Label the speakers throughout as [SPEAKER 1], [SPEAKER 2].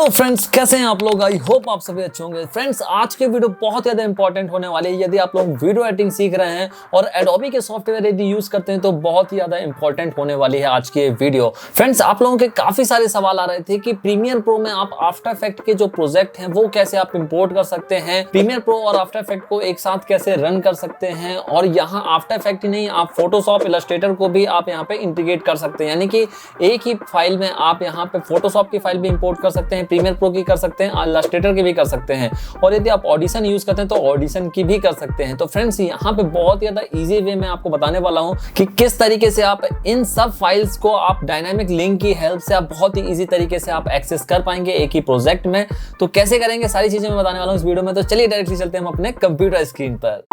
[SPEAKER 1] Hello friends, कैसे हैं आप लोग। आई होप आप सभी अच्छे होंगे। फ्रेंड्स, आज के वीडियो बहुत ज्यादा इंपॉर्टेंट होने वाले हैं। यदि आप लोग वीडियो एडिटिंग सीख रहे हैं और एडोबी के सॉफ्टवेयर यदि यूज करते हैं तो बहुत ही ज्यादा इंपॉर्टेंट होने वाली है आज की वीडियो। फ्रेंड्स, आप लोगों के काफी सारे सवाल आ रहे थे कि प्रीमियर प्रो में आप आफ्टर इफेक्ट के जो प्रोजेक्ट हैं वो कैसे आप इंपोर्ट कर सकते हैं, प्रीमियर प्रो और आफ्टर इफेक्ट को एक साथ कैसे रन कर सकते हैं, और यहाँ आफ्टर इफेक्ट ही नहीं, आप फोटोशॉप, इलस्ट्रेटर को भी आप यहाँ पे इंटीग्रेट कर सकते हैं। यानी कि एक ही फाइल में आप यहाँ पे फोटोशॉप की फाइल भी इंपोर्ट कर सकते हैं, प्रीमियर प्रो की कर सकते हैं, इलस्ट्रेटर की भी कर सकते हैं, और यदि आप ऑडिशन यूज करते हैं तो ऑडिशन की भी कर सकते हैं। तो फ्रेंड्स, यहाँ पे बहुत ज्यादा इजी वे में आपको बताने वाला हूँ कि किस तरीके से आप इन सब फाइल्स को आप डायनामिक लिंक की हेल्प से आप बहुत ही इजी तरीके से आप एक्सेस कर पाएंगे एक ही प्रोजेक्ट में। तो कैसे करेंगे, सारी चीजें मैं बताने वाला हूँ इस वीडियो में। तो चलिए डायरेक्टली चलते हैं हम अपने कंप्यूटर स्क्रीन पर।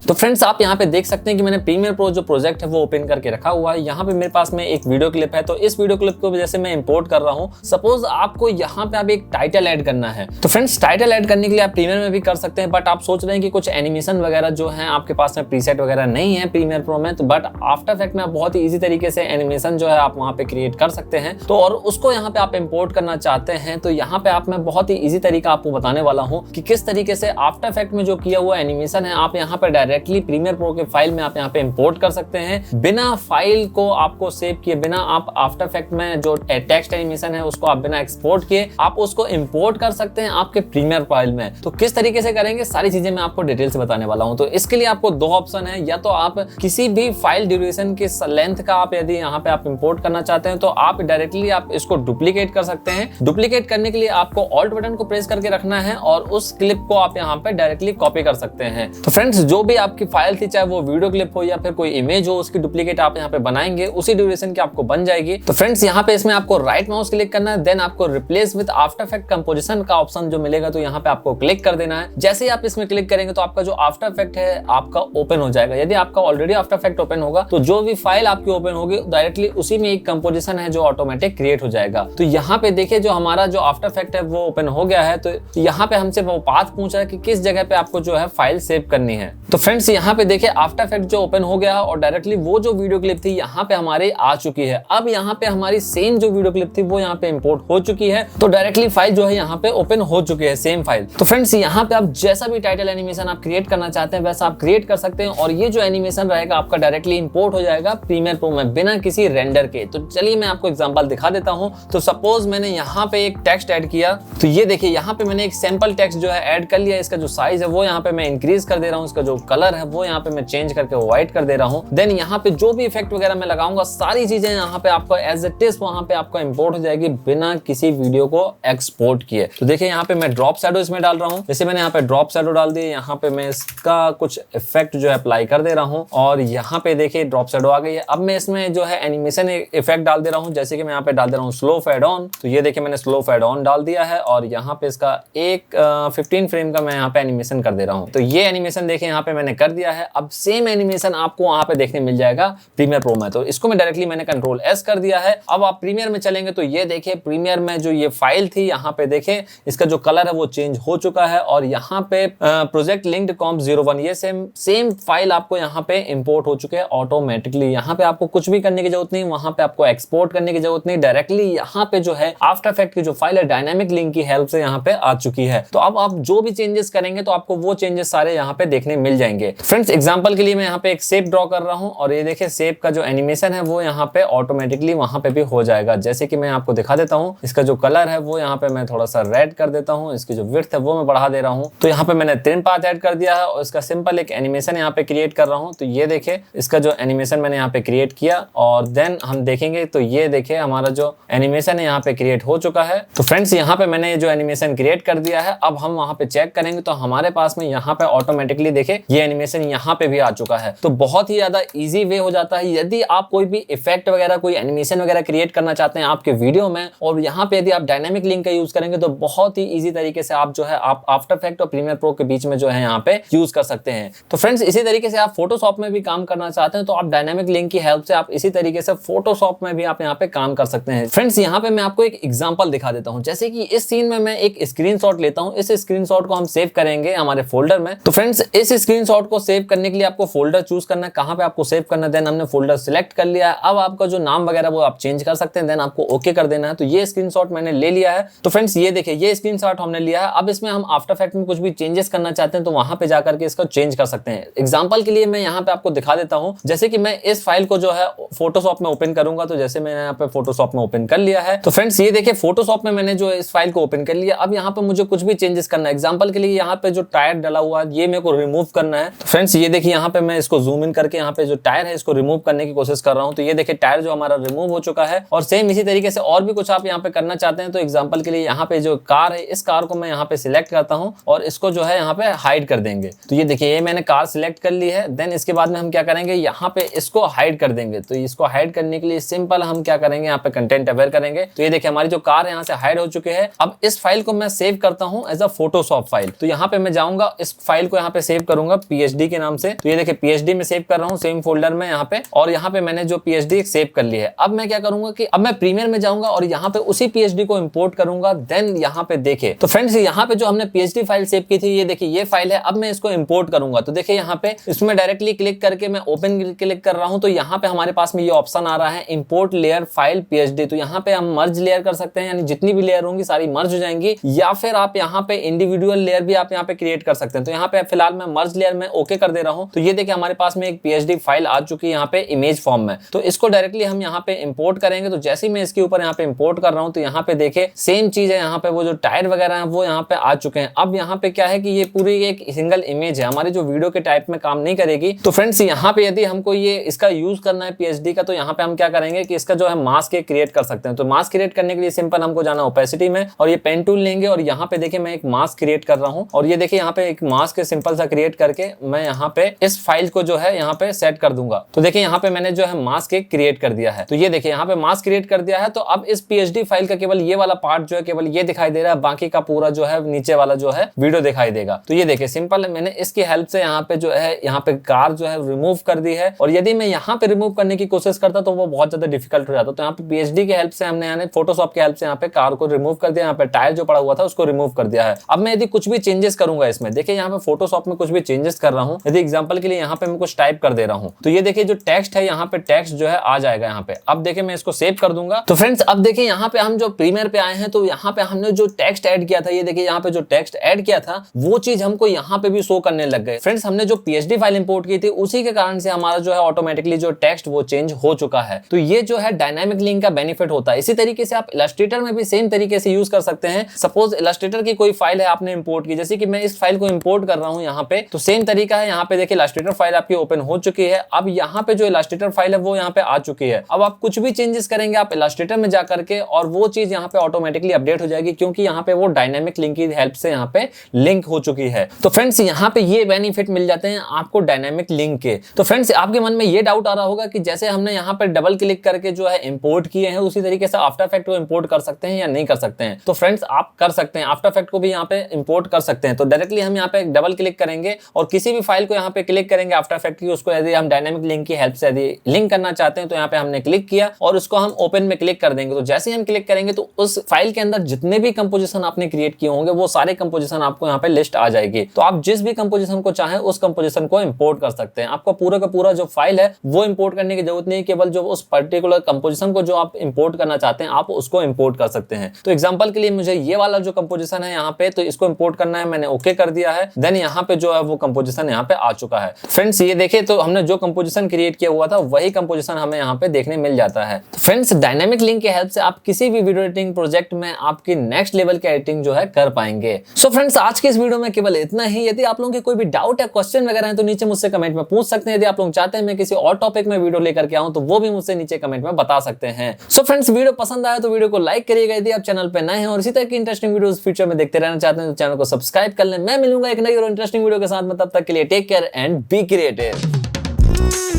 [SPEAKER 1] तो फ्रेंड्स, आप यहाँ पे देख सकते हैं कि मैंने प्रीमियर प्रो जो प्रोजेक्ट है वो ओपन करके रखा हुआ है। यहाँ पे मेरे पास में एक वीडियो क्लिप है, तो इस वीडियो क्लिप को जैसे मैं इंपोर्ट कर रहा हूँ, सपोज आपको यहाँ पे आप एक टाइटल ऐड करना है। तो फ्रेंड्स, टाइटल ऐड करने के लिए आप प्रीमियर में भी कर सकते हैं, बट आप सोच रहे हैं कि कुछ एनिमेशन वगैरह जो है आपके पास में प्रीसेट वगैरह नहीं है प्रीमियर प्रो में, तो बट आफ्टर इफेक्ट में आप बहुत ही ईजी तरीके से एनिमेशन जो है आप वहाँ पे क्रिएट कर सकते हैं। तो और उसको यहाँ पे आप इम्पोर्ट करना चाहते हैं तो यहाँ पे आप मैं बहुत ही ईजी तरीका आपको बताने वाला हूँ कि किस तरीके से आफ्टर इफेक्ट में जो किया हुआ एनिमेशन है आप यहाँ पे डायरेक्टली प्रीमियर प्रो के फाइल में आप यहाँ पे इंपोर्ट कर सकते हैं, बिना फाइल को आपको सेव किए, बिना आप आफ्टर इफेक्ट में जो टेक्स्ट एनिमेशन है उसको आप बिना एक्सपोर्ट किए आप उसको इंपोर्ट कर सकते हैं आपके प्रीमियर फाइल में। तो किस तरीके से करेंगे, सारी चीजें मैं आपको डिटेल से बताने वाला हूं। तो इसके लिए आपको दो ऑप्शन है, या तो आप किसी भी फाइल ड्यूरेशन के लेंथ का आप यदि यहाँ पे आप इंपोर्ट करना चाहते हैं तो आप डायरेक्टली आप इसको डुप्लीकेट कर सकते हैं। डुप्लीकेट करने के लिए आपको ऑल्ट बटन को प्रेस करके रखना है और उस क्लिप को आप यहाँ पे डायरेक्टली कॉपी कर सकते हैं। तो फ्रेंड्स, जो भी आपकी फाइल थी, चाहे वो वीडियो क्लिप हो या फिर कोई इमेज हो, उसकी डुप्लीकेट आप यहाँ पे बनाएंगे, उसी ड्यूरेशन की आपको बन जाएगी। तो फ्रेंड्स, यहाँ पे इसमें आपको राइट माउस क्लिक करना है, देन आपको replace with after effect composition का ऑप्शन जो मिलेगा तो यहाँ पे आपको क्लिक कर देना है। जैसे ही आप इसमें क्लिक करेंगे तो आपका जो आफ्टर इफेक्ट है आपका ओपन हो जाएगा। यदि आपका ऑलरेडी आफ्टर इफेक्ट ओपन होगा तो जो भी फाइल आपकी ओपन होगी डायरेक्टली उसी में एक कंपोजिशन है जो ऑटोमेटिक क्रिएट हो जाएगा। तो यहाँ पे देखिए, जो हमारा जो आफ्टर इफेक्ट है वो ओपन हो गया है। तो यहाँ पे हमसे वो पाथ पूछ रहा है कि किस जगह पे आपको जो है फाइल सेव करनी है। तो फ्रेंड्स, यहाँ पे देखिए आफ्टर इफेक्ट जो ओपन हो गया और डायरेक्टली वो जो वीडियो क्लिप थी यहाँ पे हमारे आ चुकी है। अब यहाँ पे हमारी सेम जो वीडियो क्लिप थी वो यहाँ पे इंपोर्ट हो चुकी है, तो डायरेक्टली फाइल जो है यहाँ पे ओपन हो चुकी है, सेम फाइल। तो फ्रेंड्स, यहाँ पे आप जैसा भी टाइटल एनिमेशन आप क्रिएट करना चाहते हैं वैसा आप क्रिएट कर सकते हैं, और ये जो एनिमेशन रहेगा आपका डायरेक्टली इंपोर्ट हो जाएगा प्रीमियर प्रो में बिना किसी रेंडर के। तो चलिए मैं आपको एग्जांपल दिखा देता हूँ। तो सपोज मैंने यहाँ पे एक टेक्स्ट ऐड किया, तो ये देखिए यहाँ पे मैंने एक सैंपल टेक्स्ट जो है ऐड कर लिया। इसका जो साइज है वो यहाँ पे मैं इंक्रीज कर दे रहा हूँ, इसका जो कलर है वो यहाँ पे मैं चेंज करके व्हाइट कर दे रहा हूँ। देन यहाँ पे जो भी इफेक्ट वगैरह मैं लगाऊंगा सारी चीजें यहाँ पे आपको एज इट इज वहां पे आपको इंपोर्ट हो जाएगी बिना किसी वीडियो को एक्सपोर्ट किए। तो देखिए यहाँ पे मैं ड्रॉप शैडो इसमें डाल रहा हूँ। जैसे मैंने यहाँ पे ड्रॉप शैडो डाल दिए, यहाँ पे मैं इसका कुछ इफेक्ट जो है अप्लाई कर दे रहा हूँ, और यहाँ पे देखिए ड्रॉप शैडो आ गई है। अब मैं इसमें जो है एनिमेशन इफेक्ट डाल दे रहा हूँ, जैसे कि मैं यहाँ पे डाल दे रहा हूँ स्लो फेड ऑन। तो ये देखिए मैंने स्लो फेड ऑन डाल दिया है, और यहाँ पे इसका एक 15 फ्रेम का मैं यहाँ पे एनिमेशन कर दे रहा हूँ। तो ये एनिमेशन देखिए यहाँ पे मैंने कर दिया है। अब सेम एनिमेशन आपको वहां पे देखने मिल जाएगा प्रीमियर प्रो में। तो इसको मैं डायरेक्टली मैंने कंट्रोल एस कर दिया है। अब आप प्रीमियर में चलेंगे तो ये देखिए प्रीमियर में जो ये फाइल थी यहाँ पे देखें इसका जो कलर है वो चेंज हो चुका है, और यहाँ पे प्रोजेक्ट लिंक्ड कॉम्प 01 ये सेम फाइल आपको यहाँ पे इंपोर्ट हो चुके हैं ऑटोमेटिकली। यहाँ पे आपको कुछ भी करने की जरूरत नहीं, वहां पे आपको एक्सपोर्ट करने की जरूरत नहीं, डायरेक्टली यहाँ पे जो है आफ्टर इफेक्ट की जो फाइल है डायनामिक लिंक की हेल्प से यहाँ पे आ चुकी है। तो अब आप जो भी चेंजेस करेंगे तो आपको वो चेंजेस सारे यहाँ पे देखने मिल जाएंगे। फ्रेंड्स, एग्जाम्पल के लिए मैं यहाँ पे एक शेप ड्रॉ कर रहा हूँ, और ये देखिए शेप का जो एनिमेशन है वो यहाँ पे ऑटोमेटिकली वहां पे भी हो जाएगा। जैसे कि मैं आपको दिखा देता हूँ, इसका जो कलर है वो यहाँ पे मैं थोड़ा सा रेड कर देता हूँ, इसकी जो विड्थ है वो मैं बढ़ा दे रहा हूँ। तो यहाँ पे मैंने ट्रिम पाथ ऐड कर दिया है और इसका सिंपल एक एनिमेशन यहाँ पे क्रिएट कर रहा हूँ। तो ये देखिए इसका जो एनिमेशन मैंने यहाँ पे क्रिएट किया, और देन हम देखेंगे तो ये देखिए हमारा जो एनिमेशन है यहाँ पे क्रिएट हो चुका है। तो फ्रेंड्स, यहाँ पे मैंने जो एनिमेशन क्रिएट कर दिया है, अब हम वहां पे चेक करेंगे तो हमारे पास में यहाँ पे ऑटोमेटिकली देखिए ये एनिमेशन यहाँ पे भी आ चुका है। तो बहुत ही ज्यादा इजी वे हो जाता है। यदि आप कोई भी इफेक्ट वगैरह कोई एनिमेशन वगैरह क्रिएट करना चाहते हैं आपके वीडियो में, और यहाँ पे यदि आप डायनामिक लिंक का यूज करेंगे तो बहुत ही इजी तरीके से आप जो है आप आफ्टर इफेक्ट और प्रीमियर प्रो के बीच में जो है यहाँ पे यूज कर सकते हैं। तो फ्रेंड्स, इसी तरीके से आप फोटोशॉप में भी काम करना चाहते हैं तो आप डायनामिक लिंक की हेल्प से आप इसी तरीके से फोटोशॉप में भी आप यहाँ पे काम कर सकते हैं। फ्रेंड्स, यहाँ पे मैं आपको एक एग्जांपल दिखा देता हूँ। जैसे कि इस सीन में मैं एक स्क्रीनशॉट लेता हूँ, इस स्क्रीनशॉट को हम सेव करेंगे हमारे फोल्डर में। तो फ्रेंड्स, इस स्क्रीनशॉट स्क्रीनशॉट को सेव करने के लिए आपको फोल्डर चूज करना है, कहां पे आपको सेव करना है। देन हमने फोल्डर सिलेक्ट कर लिया है। अब आपका जो नाम वगैरह वो आप चेंज कर सकते हैं। देन आपको ओके कर देना है। तो ये स्क्रीनशॉट मैंने ले लिया है। तो फ्रेंड्स ये देखिए, ये स्क्रीनशॉट हमने लिया है। अब इसमें हम आफ्टर इफेक्ट में कुछ भी चेंजेस करना चाहते हैं तो वहां पे जाकर के इसको चेंज कर सकते हैं। एग्जांपल के लिए मैं यहाँ पे आपको दिखा देता हूं। जैसे कि मैं इस फाइल को जो है फोटोशॉप में ओपन करूंगा, तो जैसे मैंने यहाँ पे फोटोशॉप में ओपन कर लिया है। तो फ्रेंड्स ये देखिए, फोटोशॉप में मैंने जो इस फाइल को ओपन कर लिया। अब यहाँ पे मुझे कुछ भी चेंजेस करना है। एग्जांपल के लिए यहाँ पे जो टायर डला हुआ है ये मेरे को रिमूव करना है। तो फ्रेंड्स ये देखिए, यहाँ पे मैं इसको जूम इन करके यहाँ पे जो टायर है इसको रिमूव करने की कोशिश कर रहा हूँ। तो ये देखिए, टायर जो हमारा रिमूव हो चुका है। और सेम इसी तरीके से और भी कुछ आप यहाँ पे करना चाहते हैं तो एग्जांपल के लिए यहाँ पे जो कार है, इस कार को मैं यहाँ पे सिलेक्ट करता हूँ और इसको जो है यहाँ पे हाइड कर देंगे। तो ये देखिए, ये मैंने कार सिलेक्ट कर ली है। देन इसके बाद में हम क्या करेंगे, यहाँ पे इसको हाइड कर देंगे। तो इसको हाइड करने के लिए सिंपल हम क्या करेंगे, यहाँ पे कंटेंट अवेयर करेंगे। तो ये देखिए, हमारी जो कार है यहाँ से हाइड हो चुकी है। अब इस फाइल को मैं सेव करता हूँ एज अ फोटोशॉप फाइल। तो यहाँ पे मैं जाऊंगा, इस फाइल को यहाँ पे सेव करूंगा पीएचडी के नाम से। तो ये देखिए, पीएचडी में सेव कर रहा हूँ सेम फोल्डर में यहाँ पे। और यहाँ पे मैंने जो पीएचडी सेव कर ली है। अब मैं क्या करूंगा कि अब मैं प्रीमियर में जाऊंगा और यहाँ पे उसी पीएचडी को इंपोर्ट करूंगा। देन यहाँ पे देखे तो फ्रेंड्स, यहाँ पे जो हमने पीएचडी फाइल सेव की थी, ये देखिए ये फाइल है। अब मैं इसको इंपोर्ट करूंगा। तो देखिए, यहाँ पे इसमें डायरेक्टली क्लिक करके मैं ओपन क्लिक कर रहा हूँ। तो यहाँ पे हमारे पास में ये ऑप्शन आ रहा है, इंपोर्ट लेयर फाइल पीएचडी। तो यहाँ पे हम मर्ज लेयर कर सकते हैं, यानी जितनी भी लेयर होंगी सारी मर्ज हो जाएंगी। या फिर आप यहाँ पे इंडिविजुअल लेयर भी आप यहाँ पे क्रिएट कर सकते हैं। तो यहाँ पे फिलहाल मैं मर्ज लेयर में ओके कर दे रहा हूँ। तो ये देखिए, हमारे पास में एक पीएचडी फाइल आ चुकी है यहाँ पे इमेज फॉर्म में। तो इसको डायरेक्टली हम यहाँ पे इंपोर्ट करेंगे। तो जैसे ही मैं इसके ऊपर यहाँ पे इंपोर्ट कर रहा हूँ तो यहाँ पे देखे सेम चीज है। यहाँ पे वो जो टायर वगैरह है वो यहाँ पे आ चुके हैं। अब यहाँ पे क्या है कि ये पूरी एक सिंगल इमेज है, हमारी जो वीडियो के टाइप में काम नहीं करेगी। तो फ्रेंड्स, यहाँ पे यदि हमको ये इसका यूज करना है पीएचडी का, तो यहाँ पे हम क्या करेंगे कि इसका जो है मास्क क्रिएट कर सकते हैं। तो मास्क क्रिएट करने के लिए सिंपल हमको जाना ओपेसिटी में और ये पेन टूल लेंगे और यहाँ पे देखिए मैं एक मास्क क्रिएट कर रहा हूँ। और ये देखिए, यहाँ पे एक मास्क सिंपल सा क्रिएट करके मैं यहाँ पे इस फाइल को जो है यहाँ पे सेट कर दूंगा। तो देखिए, यहाँ पे मैंने जो है मास्क क्रिएट कर दिया है। तो ये देखिए, यहाँ पे मास्क क्रिएट कर दिया है। तो अब इस पीएचडी फाइल का केवल ये वाला पार्ट जो है केवल ये दिखाई दे रहा है, बाकी का पूरा जो है नीचे वाला जो है वीडियो दिखाई देगा। तो ये देखिए, सिंपल मैंने इसकी हेल्प से यहाँ पे जो है यहाँ पे कार जो है रिमूव कर दी है। और यदि मैं यहाँ पे रिमूव करने की कोशिश करता तो वो बहुत ज्यादा डिफिकल्ट हो जाता। तो यहाँ पे पीएचडी की हेल्प से हमने यानी फोटोशॉप की हेल्प से यहाँ पे कार को रिमूव कर दिया। यहाँ पे टायर जो पड़ा हुआ था उसको रिमूव कर दिया है। अब मैं यदि कुछ भी चेंजेस करूंगा इसमें, देखिए यहाँ पे फोटोशॉप में कुछ भी चेंजेस कर रहा हूँ। यदि एग्जांपल के लिए यहाँ पे मैं कुछ टाइप कर दे रहा हूँ तो ये देखिए जो टेक्स्ट है यहाँ पे टेक्स्ट जो है आ जाएगा यहाँ पे। अब देखिए मैं इसको सेव कर दूंगा। तो फ्रेंड्स, अब देखिए यहाँ पे हम जो प्रीमियर पे आए हैं तो यहाँ पे हमने जो टेक्स्ट ऐड किया था, ये देखिए यहाँ पे जो टेक्स्ट ऐड किया था वो चीज हमको यहाँ पे भी शो करने लग गए। फ्रेंड्स, हमने जो पीएचडी फाइल इंपोर्ट की थी उसी के कारण से हमारा जो है ऑटोमेटिकली जो टेक्स्ट वो चेंज हो चुका है। तो ये जो है डायनामिक लिंक का बेनिफिट होता है। इसी तरीके से आप इलस्ट्रेटर में भी सेम तरीके से यूज कर सकते हैं। सपोज इलस्ट्रेटर की कोई फाइल है आपने इंपोर्ट की, जैसे कि मैं इस फाइल को इंपोर्ट कर रहा हूं यहाँ पे, तो सेम तरीका है। यहाँ पे देखिए इलस्ट्रेटर फाइल आपकी ओपन हो चुकी है। अब यहाँ पे जो इलस्ट्रेटर फाइल है वो यहाँ पे आ चुकी है। अब आप कुछ भी चेंजेस करेंगे आप इलस्ट्रेटर में जाकर के और वो चीज यहाँ पे ऑटोमेटिकली अपडेट हो जाएगी, क्योंकि यहाँ पे वो डायनामिक लिंक की हेल्प से यहाँ पे लिंक हो चुकी है। तो फ्रेंड्स, यहाँ पे ये बेनिफिट मिल जाते हैं आपको डायनामिक लिंक के। तो फ्रेंड्स, आपके मन में ये डाउट आ रहा होगा कि जैसे हमने यहाँ पे डबल क्लिक करके जो है इंपोर्ट किए हैं उसी तरीके से आफ्टर इफेक्ट को इंपोर्ट कर सकते हैं या नहीं कर सकते हैं। तो फ्रेंड्स, आप कर सकते हैं, आफ्टर इफेक्ट को भी यहाँ पे इंपोर्ट कर सकते हैं। तो डायरेक्टली हम यहाँ पे डबल क्लिक करेंगे और किसी भी फाइल को यहाँ पे क्लिक करेंगे आफ्टर इफेक्ट की, उसको यदि हम डायनामिक लिंक की हेल्प से यदि लिंक करना चाहते हैं तो यहाँ पे हमने क्लिक किया और उसको हम ओपन में क्लिक कर देंगे। तो जैसे ही हम क्लिक करेंगे तो उस फाइल के अंदर जितने भी कंपोजिशन आपने क्रिएट किए होंगे वो सारे कंपोजिशन आपको यहाँ पे लिस्ट आ जाएगी। तो आप जिस भी कंपोजिशन को चाहें उस कंपोजिशन को इंपोर्ट कर सकते हैं। आपको पूरा का पूरा जो फाइल है वो इंपोर्ट करने की जरूरत नहीं, केवल जो उस पर्टिकुलर कंपोजिशन को जो आप इंपोर्ट करना चाहते हैं आप उसको इंपोर्ट कर सकते हैं। तो एग्जांपल के लिए मुझे ये वाला जो कंपोजिशन है यहाँ पे, तो इसको इंपोर्ट करना है, मैंने ओके कर दिया है। देन यहाँ पे जो है वो कंपोजिशन यहाँ पे आ चुका है। फ्रेंड्स, ये देखिए तो हमने जो कंपोजिशन क्रिएट किया हुआ था वही कंपोजिशन हमें यहाँ पे देखने मिल जाता है। फ्रेंड्स, डायनामिक लिंक की हेल्प से आप किसी भी वीडियो एडिटिंग प्रोजेक्ट में आपकी नेक्स्ट लेवल की एडिटिंग जो है कर पाएंगे। सो फ्रेंड्स, आज के इस वीडियो में केवल इतना ही। यदि आप लोगों के कोई भी डाउट या क्वेश्चन वगैरह है तो नीचे मुझसे कमेंट में पूछ सकते हैं। यदि आप लोग चाहते हैं मैं किसी और टॉपिक में वीडियो लेकर के आऊं तो वो भी मुझसे नीचे कमेंट में बता सकते हैं। सो फ्रेंड्स, वीडियो पसंद आया तो वीडियो को लाइक करिएगा। यदि आप चैनल पे नए हैं और इसी तरह की इंटरेस्टिंग वीडियोस फ्यूचर में देखते रहना चाहते हैं तो चैनल को सब्सक्राइब कर लें। मैं मिलूंगा एक नई और इंटरेस्टिंग वीडियो के साथ में, तब तक के लिए take care and be creative.